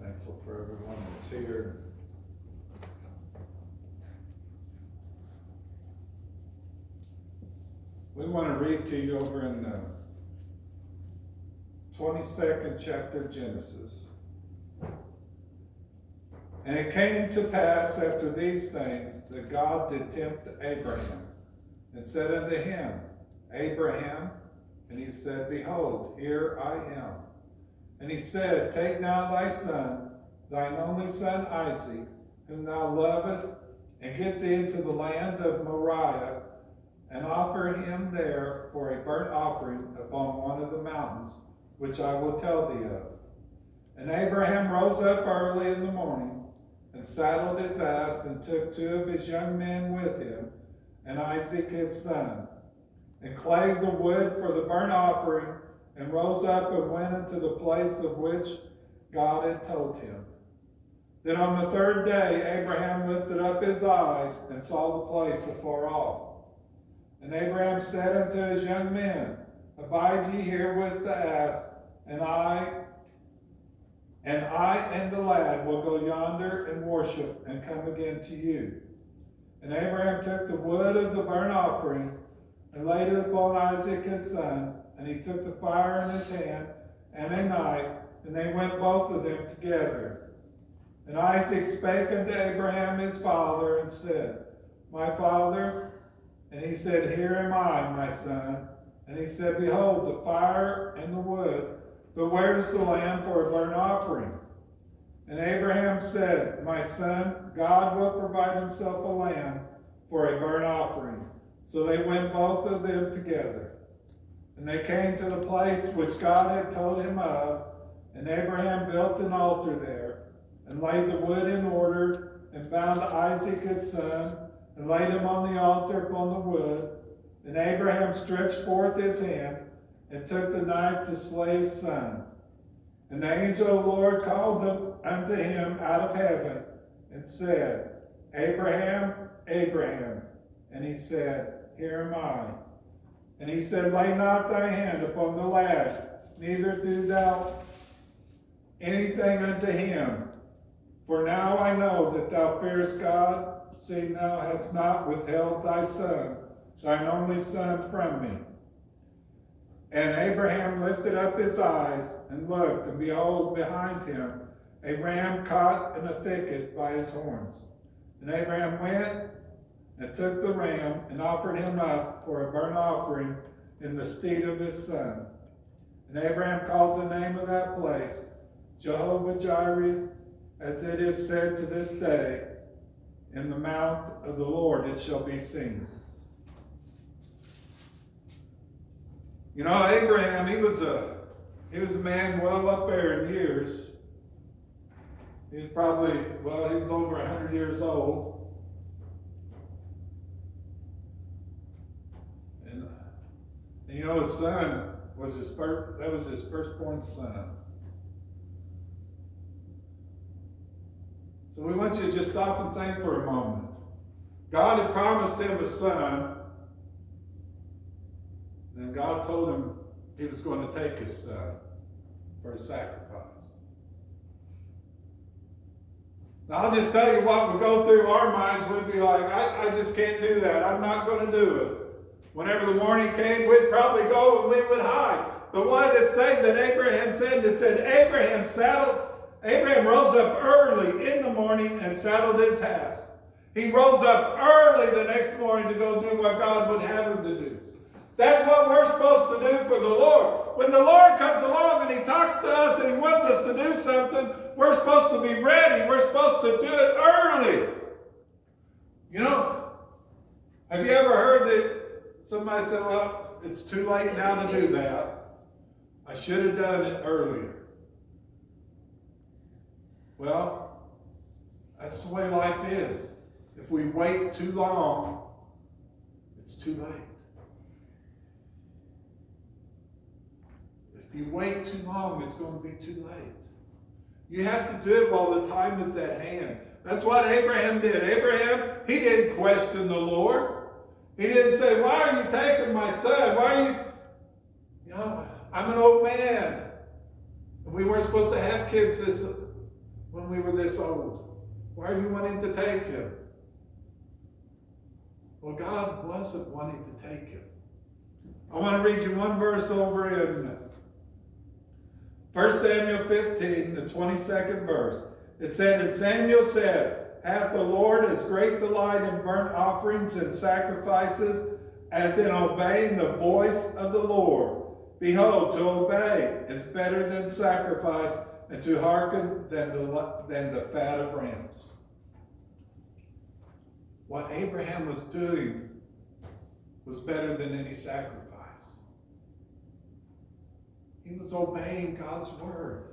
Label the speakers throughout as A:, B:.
A: Thankful for everyone that's here. We want to read to you over in the 22nd chapter of Genesis. And it came to pass after these things that God did tempt Abraham, and said unto him, Abraham, and he said, Behold, here I am. And he said, Take now thy son, thine only son Isaac, whom thou lovest, and get thee into the land of Moriah, and offer him there for a burnt offering upon one of the mountains, which I will tell thee of. And Abraham rose up early in the morning, and saddled his ass, and took 2 of his young men with him, and Isaac his son, and clave the wood for the burnt offering, and rose up and went into the place of which God had told him. Then on the 3rd day Abraham lifted up his eyes, and saw the place afar off. And Abraham said unto his young men, Abide ye here with the ass, and I and the lad will go yonder and worship, and come again to you. And Abraham took the wood of the burnt offering, and laid it upon Isaac his son, and he took the fire in his hand, and a knife, and they went both of them together. And Isaac spake unto Abraham his father, and said, My father? And he said, Here am I, my son. And he said, Behold, the fire and the wood, but where is the lamb for a burnt offering? And Abraham said, My son, God will provide himself a lamb for a burnt offering. So they went both of them together. And they came to the place which God had told him of, and Abraham built an altar there, and laid the wood in order, and bound Isaac his son, and laid him on the altar upon the wood. And Abraham stretched forth his hand, and took the knife to slay his son. And the angel of the Lord called unto him out of heaven, and said, Abraham, Abraham. And he said, Here am I. And he said, Lay not thy hand upon the lad, neither do thou anything unto him. For now I know that thou fearest God, seeing thou hast not withheld thy son, thine only son, from me. And Abraham lifted up his eyes, and looked, and behold, behind him a ram caught in a thicket by his horns. And Abraham went and took the ram, and offered him up for a burnt offering in the stead of his son. And Abraham called the name of that place Jehovah-Jireh, as it is said to this day, In the mount of the Lord it shall be seen. You know, Abraham, he was a man well up there in years. He was probably, he was over 100 years old. And you know, his son was his firstborn son. So we want you to just stop and think for a moment. God had promised him a son. And God told him he was going to take his son for a sacrifice. Now, I'll just tell you what would go through our minds. We'd be like, I just can't do that. I'm not going to do it. Whenever the morning came, we'd probably go and we would hide. But what did it say that Abraham said? It said Abraham rose up early in the morning and saddled his ass. He rose up early the next morning to go do what God would have him to do. That's what we're supposed to do for the Lord. When the Lord comes along and he talks to us and he wants us to do something, we're supposed to be ready. We're supposed to do it early. You know, have you ever heard that somebody said, well, it's too late now to do that. I should have done it earlier. Well, that's the way life is. If we wait too long, it's too late. If you wait too long, it's going to be too late. You have to do it while the time is at hand. That's what Abraham did. Abraham, he didn't question the Lord. He didn't say, why are you taking my son? Why are you... You know, I'm an old man. And we weren't supposed to have kids when we were this old? Why are you wanting to take him? Well, God wasn't wanting to take him. I want to read you one verse over in 1 Samuel 15, the 22nd verse. It said, and Samuel said, hath the Lord as great delight in burnt offerings and sacrifices as in obeying the voice of the Lord? Behold, to obey is better than sacrifice, and to hearken than the fat of rams. What Abraham was doing was better than any sacrifice. He was obeying God's word.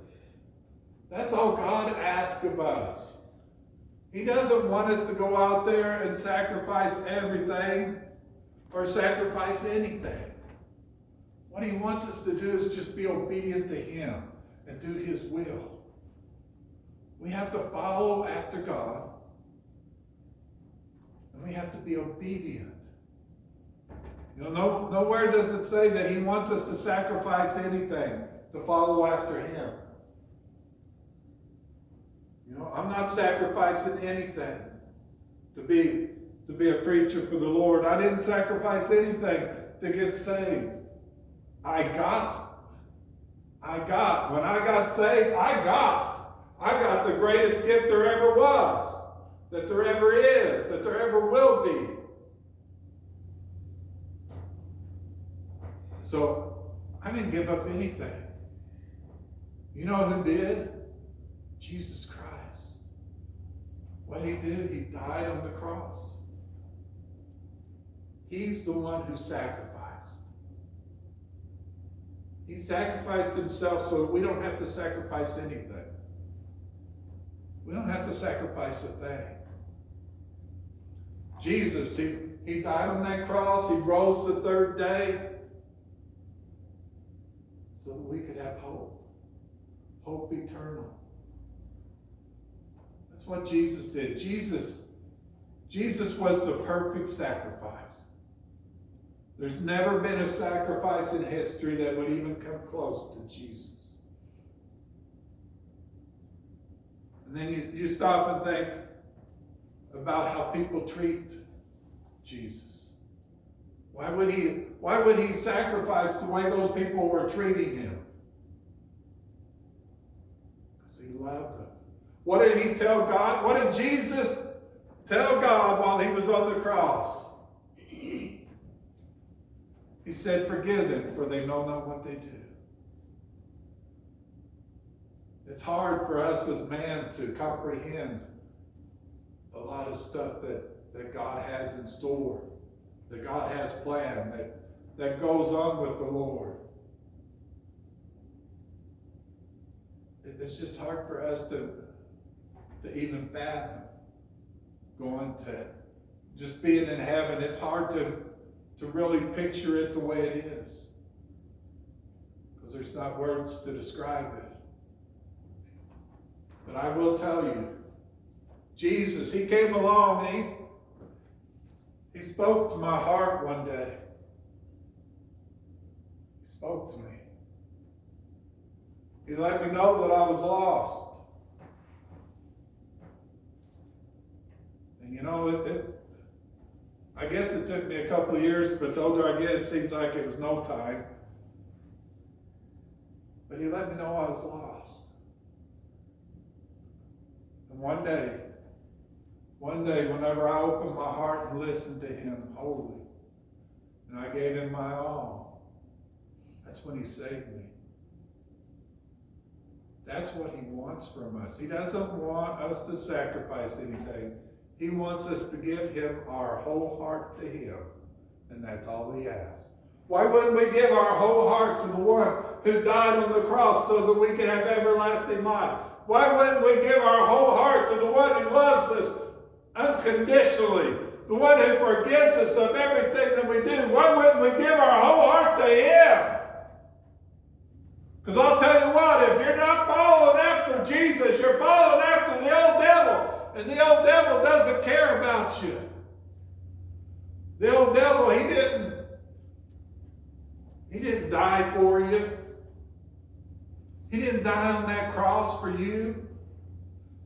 A: That's all God asks of us. He doesn't want us to go out there and sacrifice everything or sacrifice anything. What he wants us to do is just be obedient to him and do his will. We have to follow after God, and we have to be obedient. You know, nowhere does it say that he wants us to sacrifice anything to follow after him. You know, I'm not sacrificing anything to be a preacher for the Lord. I didn't sacrifice anything to get saved. When I got saved, I got the greatest gift there ever was, that there ever is, that there ever will be. So I didn't give up anything. You know who did? Jesus Christ. What did he do? He died on the cross. He's the one who sacrificed. He sacrificed himself so that we don't have to sacrifice anything. We don't have to sacrifice a thing. Jesus, he died on that cross. He rose the third day so that we could have hope. Hope eternal. That's what Jesus did. Jesus was the perfect sacrifice. There's never been a sacrifice in history that would even come close to Jesus. And then you stop and think about how people treat Jesus. Why would he sacrifice the way those people were treating him? Because he loved them. What did he tell God? What did Jesus tell God while he was on the cross? He said, forgive them, for they know not what they do. It's hard for us as man to comprehend a lot of stuff that God has in store, that God has planned, that goes on with the Lord. It's just hard for us to even fathom going to just being in heaven. It's hard to really picture it the way it is, because there's not words to describe it. But I will tell you, Jesus, he came along and he spoke to my heart one day. He spoke to me. He let me know that I was lost. And you know, I guess it took me a couple of years, but the older I get, it seems like it was no time. But he let me know I was lost. And one day, whenever I opened my heart and listened to him wholly, and I gave him my all, that's when he saved me. That's what he wants from us. He doesn't want us to sacrifice anything. He wants us to give him our whole heart to him. And that's all he asks. Why wouldn't we give our whole heart to the one who died on the cross so that we can have everlasting life? Why wouldn't we give our whole heart to the one who loves us unconditionally? The one who forgives us of everything that we do? Why wouldn't we give our whole heart to him? Because I'll tell you what, if you're not following after Jesus, you're following after the old devil. And the old devil doesn't care about you. The old devil, he didn't die for you. He didn't die on that cross for you.